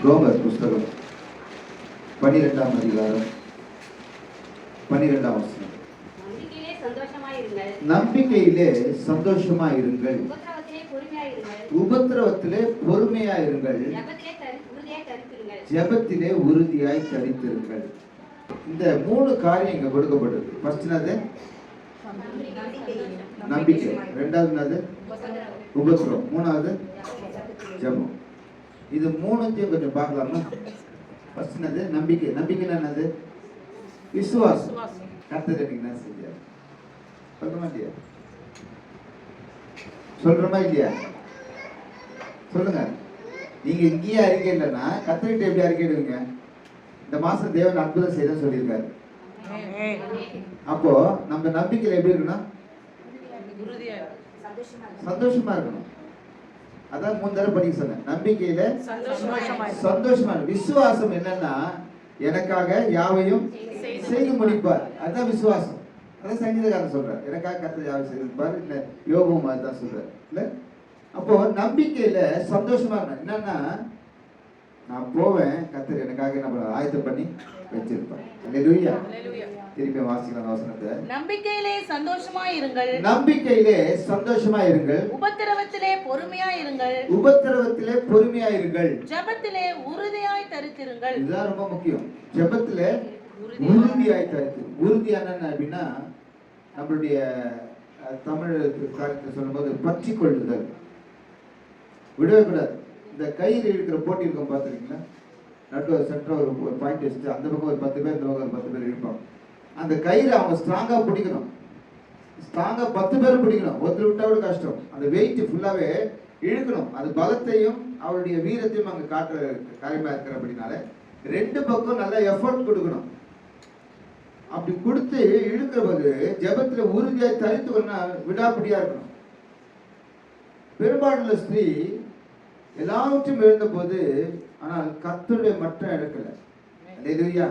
ரோமர் புஸ்தகம் 12ஆம் அதிகாரம் 12ஆம் வசனம். நம்பிக்கையிலே சந்தோஷமாயிருங்கள், உபத்திரவத்திலே பொறுமையாயிருங்கள், ஜெபத்திலே உறுதியாய் தரித்திருங்கள். இந்த 3 காரியம் இங்க கொடுக்கப்பட்டது. ஃபர்ஸ்ட் என்னது? நம்பிக்கை. ரெண்டாவது என்னது? உபத்திரவம். மூணாவது ஜெபம். இது 3த்தையும் கொஞ்சம் பார்க்கலாமா? ஃபர்ஸ்ட் என்னது? நம்பிக்கை. நம்பிக்கை என்னது? விசுவாசம். கர்த்தர் எனக்கு என்ன செஞ்சார் சொல்றமா இல்லையா? சொல்றமா இல்லையா? சொல்லுங்க. நீங்க இங்கேயே அறிக்கை இல்லைன்னா கர்த்தர்கிட்ட எப்படி அறிக்கையிடுவீங்க? இந்த மாசம் தேவன் அற்புதம் செய்த சொல்லியிருக்காரு. அப்போ நம்ம நம்பிக்கையில எப்படி இருக்கணும்? சந்தோஷமா இருக்கணும். அதான் 3 தடவை படிக்க சொன்னேன். நம்பிக்கையில சந்தோஷமா. விசுவாசம் என்னன்னா, எனக்காக யாவையும் செய்து முடிப்பார். அதுதான் விசுவாசம். அதான் சங்கீதக்காரன் சொல்றார், எனக்காக கர்த்தர் யாவை செய்து முடிப்பார். இல்ல யோபுவும் அதுதான் சொல்றார். இல்ல அப்போ நம்பிக்கையில சந்தோஷமா இருக்கணும். என்னன்னா, நான் போவேன், கர்த்தர் எனக்காக என்ன ஆயத்தம் பண்ணி வச்சிருப்பார். அல்லேலூயா. திருப்பி வாசிக்கலாம் வசனத்தை. நம்பிக்கையிலே சந்தோஷமாயிருங்கள், நம்பிக்கையிலே சந்தோஷமாயிருங்கள், உபத்திரவத்திலே பொறுமையாயிருங்கள், உபத்திரவத்திலே பொறுமையாயிருங்கள், ஜெபத்திலே உறுதியாய் தரித்திருங்கள். இதுதான் ரொம்ப முக்கியம். ஜெபத்திலே உறுதியாய் தரித்து. உறுதியான அப்படின்னா, நம்மளுடைய தமிழ் காரியத்தை சொல்லும்போது பற்றி கொள்ளுதல், விடவே கூடாது. இந்த கயிறு இழுக்கிற போட்டி இருக்கும் பார்த்துருக்கீங்களா? நடுவில் சென்டர் ஒரு பாயிண்ட் வச்சுட்டு அந்த பக்கம் ஒரு 10 பேர், இந்த பக்கம் ஒரு 10 பேர் இழுப்பாங்க. அந்த கயிறு அவங்க ஸ்ட்ராங்கா பிடிக்கணும். ஸ்ட்ராங்கா 10 பேர் பிடிக்கணும். ஒருத்தர் விட்டா கூட கஷ்டம். அந்த வெயிட் ஃபுல்லாவே இழுக்கணும். அது பலத்தையும் அவருடைய வீரத்தையும் அங்க காட்டுற காரியமா இருக்கிற அப்படினால 2 பக்கம் நல்லா எஃபர்ட் கொடுக்கணும். அப்படி கொடுத்து இழுக்கிற போது ஜெபத்துல உறுதியாய் தரித்துக்கொள்ளா விடாப்பிடியா இருக்கணும். பெரும்பாலுள்ள ஸ்திரீ எல்லாவற்றையும் இழந்த போது, ஆனால் கர்த்தருடைய மட்டும் இழக்கல. அல்லேலூயா.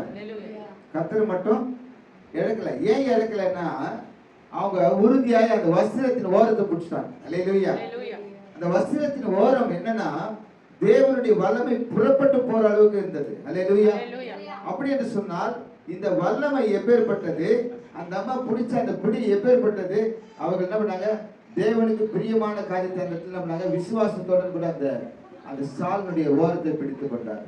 கர்த்தர் மட்டும் இழக்கல. ஏன் இழக்கலன்னா, அவங்க உறுதியாய் அந்த வஸ்திரத்தின் ஓரத்தை பிடிச்சிட்டாங்க. அல்லேலூயா. அந்த வஸ்திரத்தின் ஓரம் என்னன்னா, தேவனுடைய வல்லமை புறப்பட்டு போற அளவுக்கு இருந்தது. அல்லேலூயா. அப்படி என்று சொன்னால், இந்த வல்லமை எப்பேற்பட்டது, அந்த அம்மா பிடிச்ச அந்த பிடி எப்பேற்பட்டது, அவர்கள் என்ன பண்ணாங்க? தேவனுக்கு பிரியமான காரியத்தை அந்த இடத்துல விசுவாசத்தோடு கூட அந்த சாலினுடைய ஓரத்தை பிடித்துக் கொண்டார்.